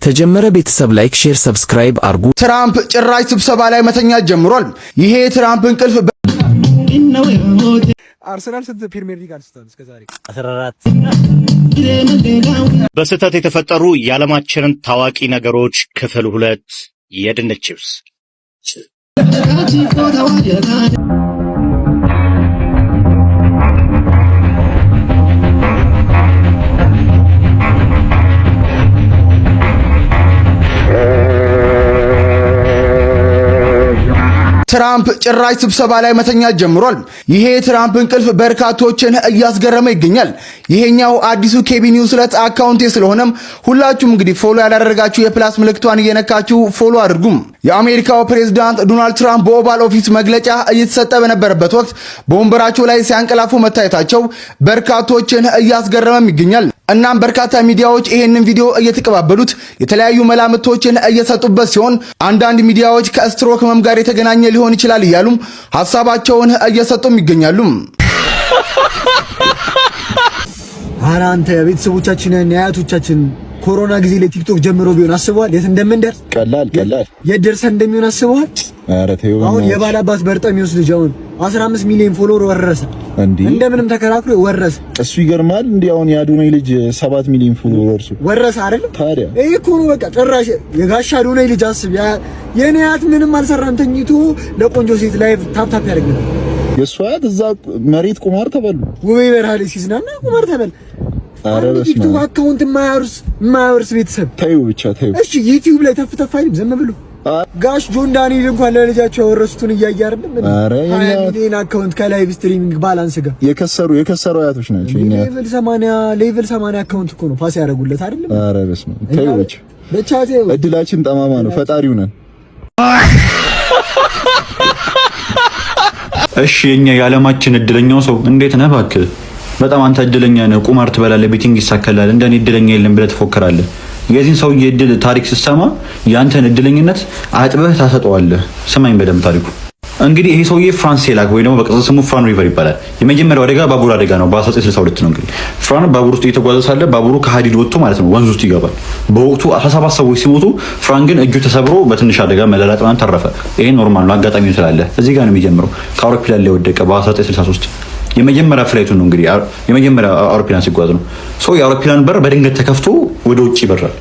ተጀመረ። ቤተሰብ ላይክ፣ ሼር፣ ሰብስክራይብ አርጉ። ትራምፕ ጭራሽ ስብሰባ ላይ መተኛት ጀምሯል። ይሄ ትራምፕ እንቅልፍ አርሰናል ስንት ፕሪሚየር ሊግ አንስቷል እስከዛሬ? 14። በስህተት የተፈጠሩ የዓለማችንን ታዋቂ ነገሮች ክፍል 2 የድንች ቺፕስ። ትራምፕ ጭራሽ ስብሰባ ላይ መተኛት ጀምሯል። ይሄ ትራምፕ እንቅልፍ በርካቶችን እያስገረመ ይገኛል። ይሄኛው አዲሱ ኬቢ ኒውስለት አካውንቴ ስለሆነም ሁላችሁም እንግዲህ ፎሎ ያላደረጋችሁ የፕላስ ምልክቷን እየነካችሁ ፎሎ አድርጉም። የአሜሪካው ፕሬዝዳንት ዶናልድ ትራምፕ በኦቫል ኦፊስ መግለጫ እየተሰጠ በነበረበት ወቅት በወንበራቸው ላይ ሲያንቀላፉ መታየታቸው በርካቶችን እያስገረመም ይገኛል። እናም በርካታ ሚዲያዎች ይሄንን ቪዲዮ እየተቀባበሉት የተለያዩ መላምቶችን እየሰጡበት ሲሆን አንዳንድ ሚዲያዎች ከስትሮክ ህመም ጋር የተገናኘ ሊሆን ይችላል እያሉም ሐሳባቸውን እየሰጡም ይገኛሉ። ኧረ አንተ ቤተሰቦቻችንን የአያቶቻችን ኮሮና ጊዜ ላይ ቲክቶክ ጀምሮ ቢሆን አስበዋል የት እንደምንደርስ? ቀላል የት ደርሰን እንደሚሆን አስበዋል? ኧረ ተይው። አሁን የባላባት በርጠሚውስ ልጅ አሁን 15 ሚሊዮን ፎሎወር ወረሰ። እንደምንም ተከራክሮ ወረሰ። እሱ ይገርማል። እንዴ አሁን የአዶናይ ልጅ 7 ሚሊዮን ፎሎወር ወረሰ አይደል? ታዲያ ይሄ እኮ ነው በቃ ጭራሽ የጋሽ አዶናይ ልጅ አስብ። የኔ አያት ምንም አልሰራም ተኝቶ ለቆንጆ ሴት ላይቭ ታፕ ያደርግ ነው። የእሱ አያት እዛ መሬት ቁማር ተበሉ። ውቤ በራሪ ሲዝናና ቁማር ተበል። አረ ቲክቶክ አካውንት የማያወርስ ቤተሰብ ተይው ብቻ ተይው። እሺ ዩቲዩብ ላይ ተፍ አይልም ዝም ብሎ ጋሽ ጆን ዳንኤል እንኳን ለልጃቸው ያወረሱትን እያየ አይደለም። አረ የኔን አካውንት ከላይቭ ስትሪሚንግ ባላንስ ጋር የከሰሩ አያቶች ናቸው። ሌቭል 80 አካውንት እኮ ነው ፓስ ያደርጉለት አይደለም። አረ በስመ አብ ተይው ብቻ ተይው። እድላችን ጠማማ ነው። ፈጣሪው ነን። እሺ የኛ የዓለማችን እድለኛው ሰው እንዴት ነህ እባክህ? በጣም አንተ እድለኛ ነህ። ቁማር ትበላለህ፣ ቤቲንግ ይሳከላል። እንደኔ እድለኛ የለም ብለህ ትፎክራለህ። የዚህን ሰውዬ እድል ታሪክ ስትሰማ ያንተን እድለኝነት አጥበህ ታሰጠዋለህ። ስማኝ በደምብ ታሪኩ። እንግዲህ ይሄ ሰውዬ ፍራንስ ሴላክ ወይ ደግሞ በቅጽል ስሙ ፍራን ሪቨር ይባላል። የመጀመሪያው አደጋ ባቡር አደጋ ነው። በ1962 ነው። እንግዲህ ፍራን ባቡር ውስጥ እየተጓዘ ሳለ ባቡሩ ከሀዲድ ወጥቶ ማለት ነው ወንዝ ውስጥ ይገባል። በወቅቱ 17 ሰዎች ሲሞቱ ፍራን ግን እጁ ተሰብሮ በትንሽ አደጋ መላላጥማን ተረፈ። ይሄ ኖርማል ነው። አጋጣሚው ስላለ እዚህ ጋር ነው የሚጀምረው። ከአውሮፕላን ላይ ወደቀ በ1963 የመጀመሪያ ፍላይቱ ነው። እንግዲህ የመጀመሪያ አውሮፕላን ሲጓዝ ነው። ሶ የአውሮፕላን በር በድንገት ተከፍቶ ወደ ውጭ ይበራል።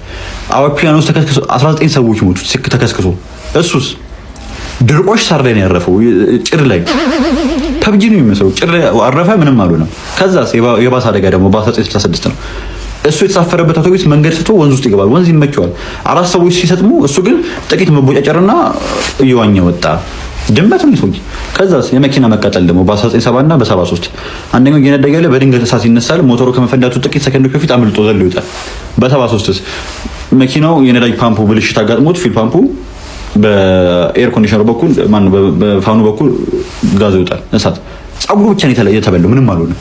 አውሮፕላን ውስጥ ተከስክሶ 19 ሰዎች ሞቱ ተከስክሶ። እሱስ ድርቆሽ ሳር ላይ ነው ያረፈው። ጭር ላይ ፐብጂ ነው የሚመስለው። ጭር ላይ አረፈ፣ ምንም አልሆነም። ከዛስ የባሰ አደጋ ደግሞ በ1966 ነው። እሱ የተሳፈረበት አውቶቡስ መንገድ ስቶ ወንዝ ውስጥ ይገባል። ወንዝ ይመቸዋል። 4 ሰዎች ሲሰጥሙ እሱ ግን ጥቂት መቦጫጨርና እየዋኘ ወጣ። ድመት ነው ሰውዬ። ከዛስ የመኪና መቃጠል ደግሞ በ1970 እና በ73 አንደኛው እየነደገ ያለ በድንገት እሳት ይነሳል። ሞተሩ ከመፈንዳቱ ጥቂት ሰከንዶች በፊት አምልጦ ዘሎ ይወጣል። በ73ስ መኪናው የነዳጅ ፓምፑ ብልሽት አጋጥሞት ፊል ፓምፑ በኤር ኮንዲሽነር በኩል በፋኑ በኩል ጋዝ ይወጣል። እሳት ጸጉሩ ብቻ ነው የተበለው፣ ምንም አልሆነም።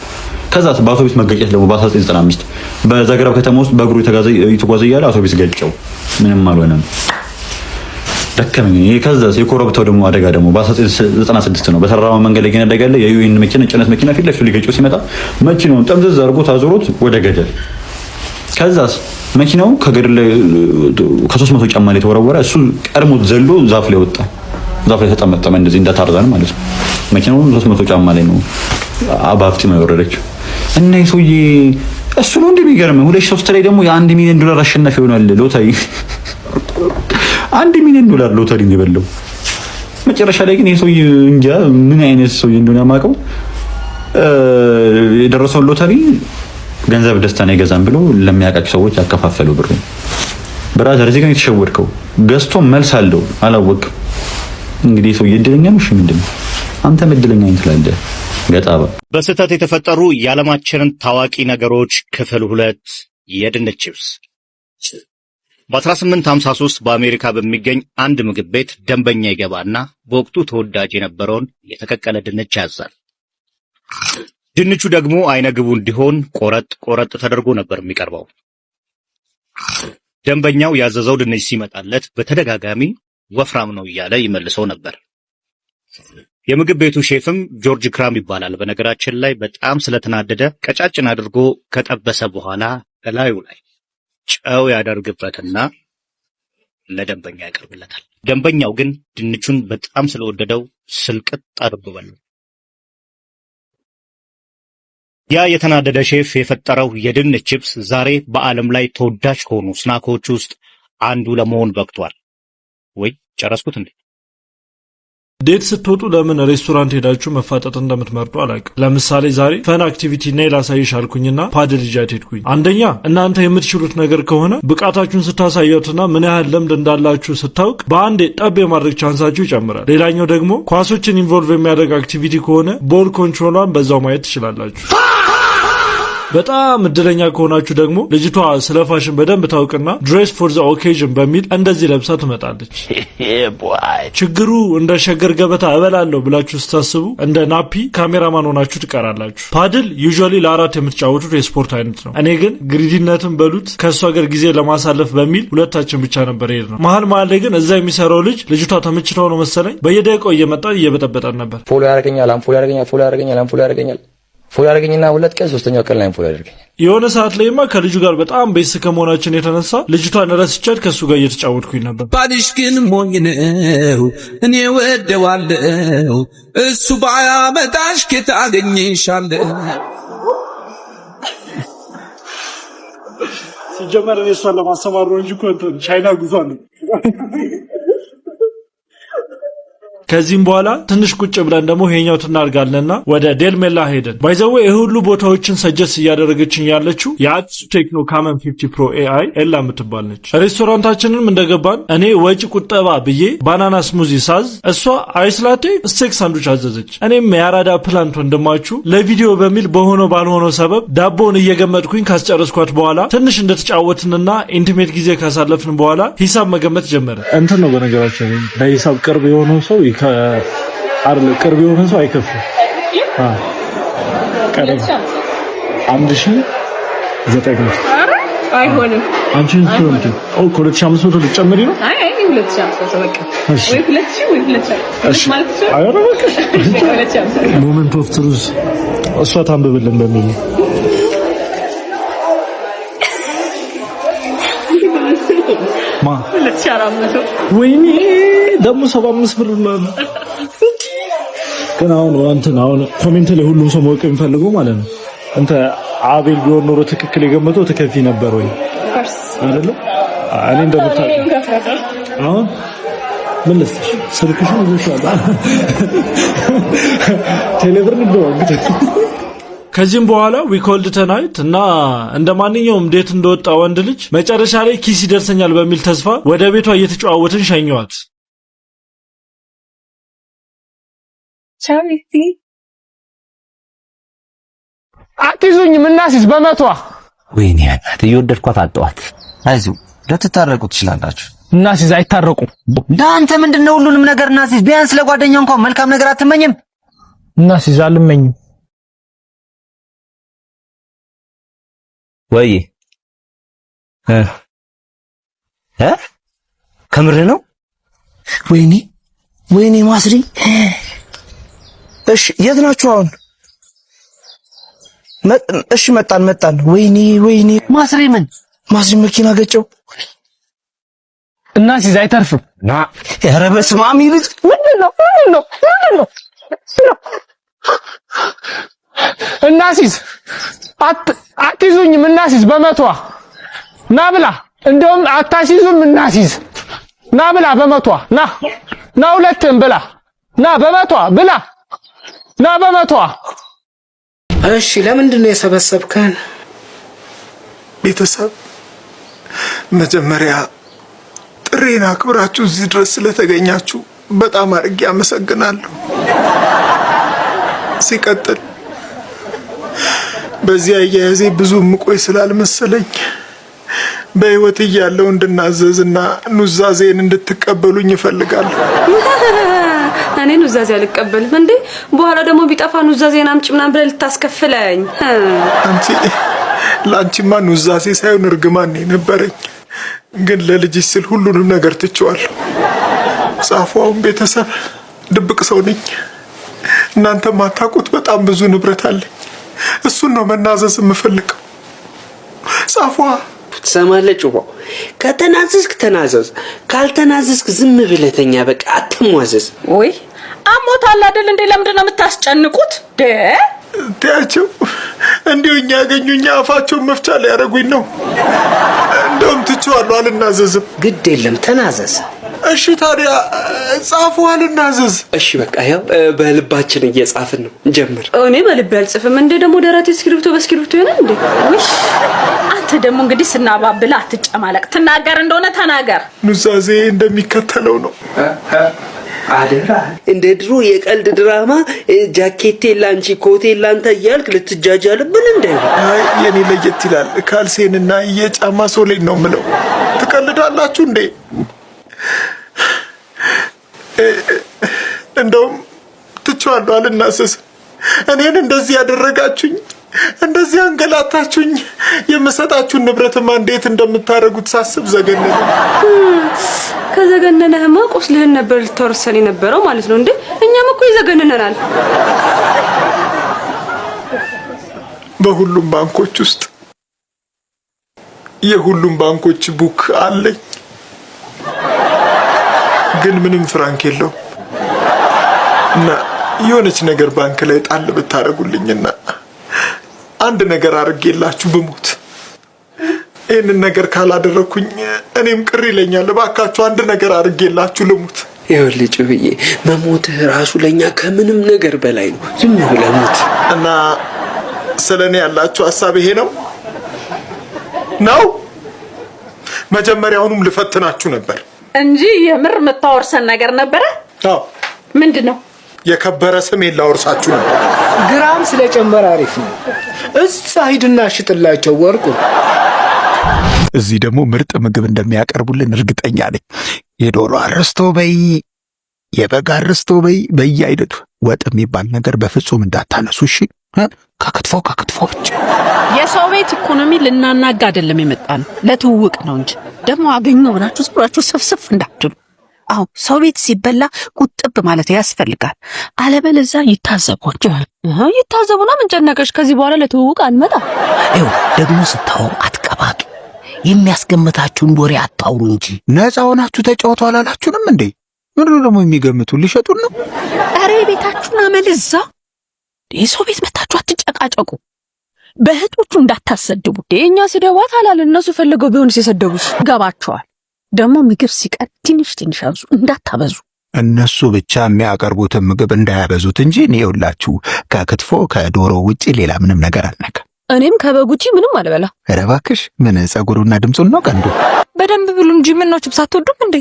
ከዛስ በአውቶቡስ መገጨት ደግሞ በ1995 በዛግራብ ከተማ ውስጥ በእግሩ የተጓዘ እያለ አውቶቡስ ገጨው፣ ምንም አልሆነም። ደከመኝ። ከዛስ የኮረብታው ደግሞ አደጋ ደግሞ በ1996 ነው። በተራራማ መንገድ ላይ እየነደገ ያለ የዩኤን መኪና ጭነት መኪና ፊት ለፊቱ ሊገጨው ሲመጣ መኪናውን ጠምዘዝ አድርጎ ታዞሮት ወደ ገደል። ከዛስ መኪናው ከገደል ላይ ከ300 ጫማ ላይ ተወረወረ። እሱ ቀድሞ ዘሎ ዛፍ ላይ ወጣ። ዛፍ ላይ ተጠመጠመ፣ እንደዚህ እንደታረዛን ማለት ነው። መኪናው 300 ጫማ ላይ ነው አባፍቲ ነው የወረደችው። እና ይሄ እሱ ነው እንደሚገርም 2003 ላይ ደግሞ የ1 ሚሊዮን ዶላር አሸናፊ ሆኗል ሎተሪ። 1 ሚሊዮን ዶላር ሎተሪ ነው የበላው። መጨረሻ ላይ ግን ይሄ ሰውዬ እንጃ ምን አይነት ሰውዬ እንደሆነ የማውቀው የደረሰውን ሎተሪ ገንዘብ ደስታን አይገዛም ብሎ ለሚያውቃቸው ሰዎች ያከፋፈለው ብር። ብራዘር እዚህ ጋር የተሸወድከው ገዝቶ መልስ አለው አላወቅም። እንግዲህ ሰውዬ እድለኛ ነው። እሺ ምንድነው አንተ እድለኛ ትላለህ? ገጣባ። በስህተት የተፈጠሩ የዓለማችንን ታዋቂ ነገሮች ክፍል 2 የድንች ቺፕስ። በ1853 በአሜሪካ በሚገኝ አንድ ምግብ ቤት ደንበኛ ይገባና በወቅቱ ተወዳጅ የነበረውን የተቀቀለ ድንች ያዛል። ድንቹ ደግሞ አይነግቡ እንዲሆን ቆረጥ ተደርጎ ነበር የሚቀርበው። ደንበኛው ያዘዘው ድንች ሲመጣለት በተደጋጋሚ ወፍራም ነው እያለ ይመልሰው ነበር። የምግብ ቤቱ ሼፍም ጆርጅ ክራም ይባላል። በነገራችን ላይ በጣም ስለተናደደ ቀጫጭን አድርጎ ከጠበሰ በኋላ ከላዩ ላይ ጨው ያደርግበትና ለደንበኛ ያቀርብለታል። ደንበኛው ግን ድንቹን በጣም ስለወደደው ስልቅጥ አድርጎ በላው። ያ የተናደደ ሼፍ የፈጠረው የድንች ቺፕስ ዛሬ በዓለም ላይ ተወዳጅ ከሆኑ ስናኮች ውስጥ አንዱ ለመሆን በቅቷል። ወይ ጨረስኩት እንዴ? ዴት ስትወጡ ለምን ሬስቶራንት ሄዳችሁ መፋጠጥ እንደምትመርጡ አላውቅም። ለምሳሌ ዛሬ ፈን አክቲቪቲ ነይ ላሳይሽ አልኩኝና ፓድል ይዣት ሄድኩኝ። አንደኛ እናንተ የምትችሉት ነገር ከሆነ ብቃታችሁን ስታሳያቱና ምን ያህል ልምድ እንዳላችሁ ስታውቅ በአንዴ ጠብ የማድረግ ቻንሳችሁ ይጨምራል። ሌላኛው ደግሞ ኳሶችን ኢንቮልቭ የሚያደርግ አክቲቪቲ ከሆነ ቦል ኮንትሮሏን በዛው ማየት ትችላላችሁ። በጣም እድለኛ ከሆናችሁ ደግሞ ልጅቷ ስለ ፋሽን በደንብ ታውቅና ድሬስ ፎር ዘ ኦኬዥን በሚል እንደዚህ ለብሳ ትመጣለች። ችግሩ እንደ ሸገር ገበታ እበላለሁ ብላችሁ ስታስቡ እንደ ናፒ ካሜራማን ሆናችሁ ትቀራላችሁ። ፓድል ዩዥዋሊ ለአራት የምትጫወቱት የስፖርት አይነት ነው። እኔ ግን ግሪዲነትን በሉት ከእሷ ጋር ጊዜ ለማሳለፍ በሚል ሁለታችን ብቻ ነበር ሄድ ነው። መሀል ላይ ግን እዛ የሚሰራው ልጅ ልጅቷ ተመችተው ነው መሰለኝ በየደቂቃው እየመጣ እየበጠበጠን ነበር። ፎሎ ያደርገኛል፣ አንፎሎ ያደርገኛል ፎሎ ያደርገኝና ሁለት ቀን ሶስተኛው ቀን ላይ ፎሎ ያደርገኛል። የሆነ ሰዓት ላይማ ከልጁ ጋር በጣም ቤስ ከመሆናችን የተነሳ ልጅቷን ረስቻት ከሱ ጋር እየተጫወትኩኝ ነበር። ባልሽ ግን ሞኝ ነው፣ እኔ ወደዋለሁ፣ እሱ ባያመጣሽ ከታ አገኘሻለሁ። ሲጀመር እኔ እሷን ለማስተማር ነው እንጂ እኮ ቻይና ጉዟ ነው። ከዚህም በኋላ ትንሽ ቁጭ ብለን ደግሞ ሄኛው ትናርጋለንና ወደ ዴልሜላ ሄደን ባይዘው ይሄ ሁሉ ቦታዎችን ሰጀስት እያደረገችኝ ያለችው የአዲሱ ቴክኖ ካመን 50 ፕሮ ኤአይ ኤላ የምትባል ነች። ሬስቶራንታችንንም እንደገባን እኔ ወጪ ቁጠባ ብዬ ባናና ስሙዚ ሳዝ እሷ አይስ ላቴ ስቴክ ሳንዱች አዘዘች። እኔም የአራዳ ፕላንት ወንድማችሁ ለቪዲዮ በሚል በሆነው ባልሆነው ሰበብ ዳቦውን እየገመጥኩኝ ካስጨረስኳት በኋላ ትንሽ እንደተጫወትንና ኢንቲሜት ጊዜ ካሳለፍን በኋላ ሂሳብ መገመት ጀመረ። እንትን ነው በነገራችን ለሂሳብ ቅርብ የሆነው ሰው ቅርብ የሆነ ሰው አይከፍልም። ቀረብ 1900 አይሆንም። አንቺ እንትንት 2500 ልትጨምሪ ነው? አይ 2500 በቃ ወይ 2000 ወይ 2000 ማለት ነው። አይ በቃ ሞመንት ኦፍ ትሩዝ እሷ ታንብብልን በሚል ማ 2400 ወይኔ ደግሞ 75 ብር ነው። ግን አሁን ኮሜንት ላይ ሁሉም ሰው ማወቅ የሚፈልገው ማለት ነው እንተ አቤል ቢሆን ኖሮ ትክክል የገመተው ተከፊ ነበር ወይ አይደለ? እኔ እንደምታውቀው አሁን ምን ልስጥሽ? ስልክሽን ይዘሻል ቴሌብር ነው እንግዲህ። ከዚህም በኋላ ዊ ኮልድ ተናይት እና እንደማንኛውም ዴት እንደወጣ ወንድ ልጅ መጨረሻ ላይ ኪስ ይደርሰኛል በሚል ተስፋ ወደ ቤቷ እየተጫወትን ሸኘዋት። ቻሪቲ አትይዙኝም እናሲዝ በመቷ ወይኔ እናት እየወደድኳት አጣዋት። አይዞህ ልትታረቁ ትችላላችሁ። እናሲዝ አይታረቁም። እንዳንተ ምንድነው ሁሉንም ነገር እናሲዝ ቢያንስ ለጓደኛው እንኳን መልካም ነገር አትመኝም? እናሲዝ አልመኝም። ወይ ከምርህ ነው? ወይኔ ማስሪ። እሺ የት ናችሁ አሁን? እሺ መጣን። ወይኔ ማስሪ ምን ማስሪ መኪና ገጨው። እናሲዝ አይተርፍም። ና ኧረ በስመ አብ ይልጥ ምንድነው? እናሲዝ አትይዙኝም። እናሲዝ በመቷ ና ብላ። እንደውም አታሲዙም። እናሲዝ ና ብላ በመቷ ና ሁለትም ብላ ና በመቷ ብላ ና በመቷ። እሺ ለምንድን ነው የሰበሰብከን? ቤተሰብ መጀመሪያ ጥሬና አክብራችሁ እዚህ ድረስ ስለተገኛችሁ በጣም አድርጌ አመሰግናለሁ። ሲቀጥል በዚህ አያያዜ ብዙ ምቆይ ስላልመሰለኝ በህይወት እያለሁ እንድናዘዝና ኑዛዜን እንድትቀበሉኝ እፈልጋለሁ። እኔ ኑዛዜ አልቀበልም እንዴ? በኋላ ደግሞ ቢጠፋ ኑዛዜን አምጪ ምናምን ብለህ ልታስከፍለኝ። አንቺ ላንቺማ ኑዛዜ ሳይሆን እርግማን ነበረኝ፣ ግን ለልጅሽ ስል ሁሉንም ነገር ትቼዋለሁ። ጻፏውን ቤተሰብ ድብቅ ሰው ነኝ። እናንተ ማታውቁት በጣም ብዙ ንብረት አለኝ። እሱን ነው መናዘዝ የምፈልገው። ጻፏ ትሰማለች? ከተናዘዝክ ተናዘዝ፣ ካልተናዘዝክ ዝም ብለህ ተኛ። በቃ አትሟዘዝ። ወይ አሞታል አይደል እንዴ? ለምንድን ነው የምታስጨንቁት? ታያቸው እንዲሁ እኛ ያገኙኛ አፋቸውን መፍቻ ላይ ያደርጉኝ ነው። እንደውም ትቼዋለሁ፣ አልናዘዝም። ግድ የለም ተናዘዝ። እሺ ታዲያ ጻፉ፣ አልናዘዝ። እሺ በቃ ያው በልባችን እየጻፍን ነው። ጀምር። እኔ በልቤ አልጽፍም እንዴ? ደግሞ ደረቴ እስክሪብቶ በእስክሪብቶ ይሆናል እንዴ? ውይ አንተ ደግሞ እንግዲህ ስናባብላ አትጨማለቅ። ትናገር እንደሆነ ተናገር። ኑዛዜ እንደሚከተለው ነው። አደራ እንደ ድሮ የቀልድ ድራማ ጃኬቴ ላንቺ ኮቴ ላንተ እያልክ ልትጃጃልብን እንዳይሆን። አይ የኔ ለየት ይላል። ካልሴንና የጫማ ሶሌን ነው ምለው። ትቀልዳላችሁ እንዴ? እንደውም ትቼዋለሁ፣ አልናዘዝም። እኔን እንደዚህ ያደረጋችሁኝ፣ እንደዚህ አንገላታችሁኝ፣ የምሰጣችሁን ንብረትማ እንዴት እንደምታደርጉት ሳስብ ዘገነነ። ከዘገነነህማ ቁስልህን ነበር ልታወርሰን የነበረው ማለት ነው እንዴ? እኛም እኮ ይዘገነናል። በሁሉም ባንኮች ውስጥ የሁሉም ባንኮች ቡክ አለኝ፣ ግን ምንም ፍራንክ የለውም። እና የሆነች ነገር ባንክ ላይ ጣል ብታረጉልኝና አንድ ነገር አድርጌላችሁ ብሞት፣ ይህንን ነገር ካላደረኩኝ እኔም ቅር ይለኛል። እባካችሁ አንድ ነገር አድርጌላችሁ ልሙት። ይኸውልህ ጭብዬ፣ መሞትህ ራሱ ለኛ ከምንም ነገር በላይ ነው። ዝም ብለህ ሙት። እና ስለኔ ያላችሁ ሐሳብ ይሄ ነው ነው? መጀመሪያውንም ልፈትናችሁ ነበር እንጂ የምር የምታወርሰን ነገር ነበረ። አዎ። ምንድነው? የከበረ ስሜን ላወርሳችሁ ነበር። ግራም ስለጨመረ አሪፍ ነው። እዛ ሂድና ሽጥላቸው ወርቁ። እዚህ ደግሞ ምርጥ ምግብ እንደሚያቀርቡልን እርግጠኛ ነኝ። የዶሮ አርስቶ በይ፣ የበግ አርስቶ በይ፣ በየአይነቱ ወጥ የሚባል ነገር በፍጹም እንዳታነሱ እሺ። ከክትፎ ብቻ። የሰው ቤት ኢኮኖሚ ልናናጋ አይደለም የመጣን፣ ለትውውቅ ነው እንጂ። ደግሞ አገኘው ብላችሁ ዝብራችሁ ስፍስፍ እንዳትሉ። አዎ ሰው ቤት ሲበላ ቁጥብ ማለት ያስፈልጋል። አለበለዚያ ይታዘቧቸዋል። ይታዘቡና ምን ጨነቀሽ? ከዚህ በኋላ ለትውውቅ አንመጣ። ይኸው ደግሞ ስታወሩ አትቀባጡ። የሚያስገምታችሁን ወሬ አታውሩ እንጂ። ነፃ ሆናችሁ ተጫወቱ አላላችሁንም እንዴ? ምንድነው ደግሞ የሚገምቱ? ሊሸጡን ነው? ኧረ ቤታችሁን አመልዛ። የሰው ቤት መታችሁ አትጨቃጨቁ። በእህቶቹ እንዳታሰድቡ። የኛ ስደዋት አላል። እነሱ ፈልገው ቢሆንስ የሰደቡሽ ገባቸዋል። ደግሞ ምግብ ሲቀር ትንሽ አብዙ፣ እንዳታበዙ። እነሱ ብቻ የሚያቀርቡትን ምግብ እንዳያበዙት እንጂ እኔ ይኸውላችሁ ከክትፎ ከዶሮ ውጪ ሌላ ምንም ነገር አልነካም። እኔም ከበግ ውጪ ምንም አልበላ። ኧረ እባክሽ ምን ጸጉሩና ድምጹን ነው ቀንዱ? በደንብ ብሉ እንጂ ምን ነው ችብስ አትወዱም እንዴ?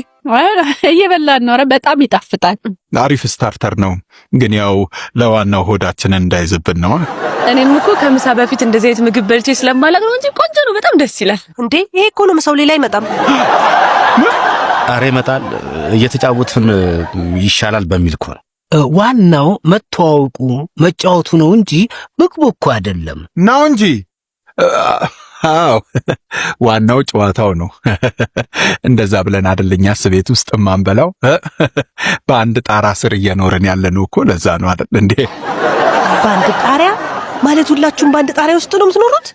እየበላን ነው። ኧረ በጣም ይጣፍጣል። አሪፍ ስታርተር ነው፣ ግን ያው ለዋናው ሆዳችንን እንዳይዝብን ነው። እኔም እኮ ከምሳ በፊት እንደዚህ አይነት ምግብ በልቼ ስለማላቅ ነው እንጂ ቆንጆ ነው፣ በጣም ደስ ይላል። እንዴ ይሄ እኮ ነው ምሳው፣ ሌላ አይመጣም። ኧረ ይመጣል፣ እየተጫወትን ይሻላል በሚል እኮ ነው። ዋናው መተዋወቁ መጫወቱ ነው እንጂ ምግቡ እኮ አይደለም ነው እንጂ። አዎ ዋናው ጨዋታው ነው። እንደዛ ብለን አይደለኛስ ቤት ውስጥ ማንበላው። በአንድ ጣራ ስር እየኖርን ያለነው እኮ ለዛ ነው አይደል እንዴ? በአንድ ጣሪያ ማለት ሁላችሁም በአንድ ጣሪያ ውስጥ ነው የምትኖሩት?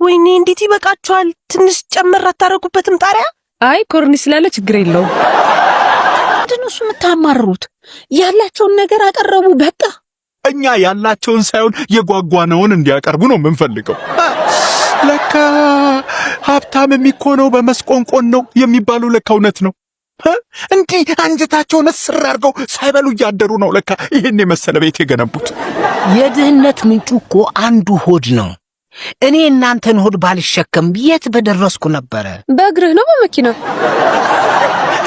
ወይኔ እንዴት ይበቃችኋል! ትንሽ ጨመር አታረጉበትም ጣሪያ? አይ ኮርኒስ ስላለ ችግር የለውም። ምንድነው እሱ የምታማርሩት? ያላቸውን ነገር አቀረቡ በቃ። እኛ ያላቸውን ሳይሆን የጓጓነውን እንዲያቀርቡ ነው የምንፈልገው። ለካ ሀብታም የሚኮነው በመስቆንቆን ነው የሚባለው ለካ እውነት ነው። እንዲህ አንጀታቸውን እስር አድርገው ሳይበሉ እያደሩ ነው ለካ ይሄን የመሰለ ቤት የገነቡት። የድህነት ምንጩ እኮ አንዱ ሆድ ነው። እኔ እናንተን ሆድ ባልሸከም የት በደረስኩ ነበረ። በእግርህ ነው በመኪና?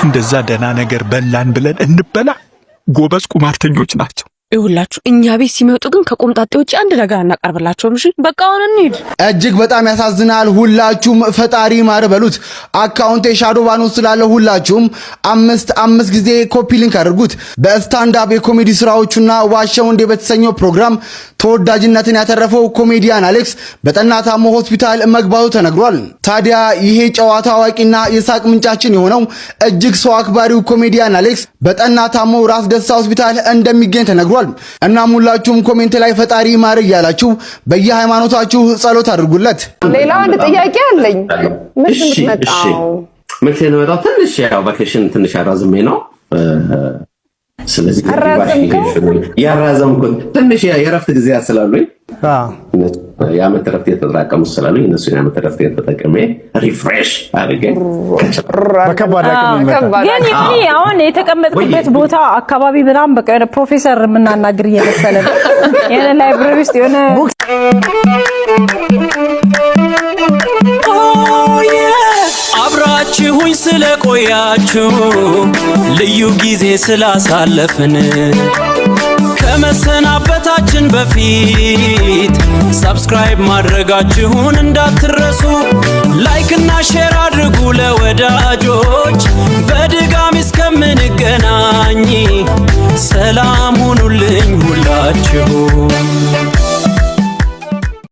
እንደዛ ደህና ነገር በላን ብለን እንበላ። ጎበዝ ቁማርተኞች ናቸው። ይሁላችሁ እኛ ቤት ሲመጡ ግን ከቆምጣጤ ውጪ አንድ ነገር አናቀርብላቸውም። እሺ በቃ አሁን እንሂድ። እጅግ በጣም ያሳዝናል። ሁላችሁም ፈጣሪ ማር በሉት። አካውንቴ ሻዶ ባን ውስጥ ስላለ ሁላችሁም አምስት ጊዜ ኮፒ ሊንክ አድርጉት። በስታንዳፕ የኮሜዲ ስራዎቹና ዋሻው እንደ በተሰኘው ፕሮግራም ተወዳጅነትን ያተረፈው ኮሜዲያን አሌክስ በጠና ታሞ ሆስፒታል መግባቱ ተነግሯል። ታዲያ ይሄ ጨዋታ አዋቂና የሳቅ ምንጫችን የሆነው እጅግ ሰው አክባሪው ኮሜዲያን አሌክስ በጠና ታሞ ራስ ደስታ ሆስፒታል እንደሚገኝ ተነግሯል። ተብሏል። እናም ሁላችሁም ኮሜንት ላይ ፈጣሪ ማር እያላችሁ በየሃይማኖታችሁ ጸሎት አድርጉለት። ሌላ አንድ ጥያቄ አለኝ። እሺ መቼ ነው የመጣው? ትንሽ ያው ቫኬሽን ትንሽ ያራዝሜ ነው። ስለዚህ ያራዘምኩት ትንሽ የእረፍት ጊዜያት ስላሉኝ የዓመት እረፍት የተጠራቀሙ ስላሉኝ እነሱ የዓመት እረፍት የተጠቀመ ሪፍሬሽ አድርጌ በከባድ ግን ያኔ አሁን የተቀመጥኩበት ቦታ አካባቢ ምናምን በቃ የሆነ ፕሮፌሰር የምናናግር እየመሰለ ነው። የሆነ ላይብረሪ ውስጥ የሆነ አብራችሁኝ ስለቆያችሁ ልዩ ጊዜ ስላሳለፍን ከመሰናበታችን በፊት ሰብስክራይብ ማድረጋችሁን እንዳትረሱ። ላይክ እና ሼር አድርጉ ለወዳጆች። በድጋሚ እስከምንገናኝ ሰላም ሁኑልኝ ሁላችሁ።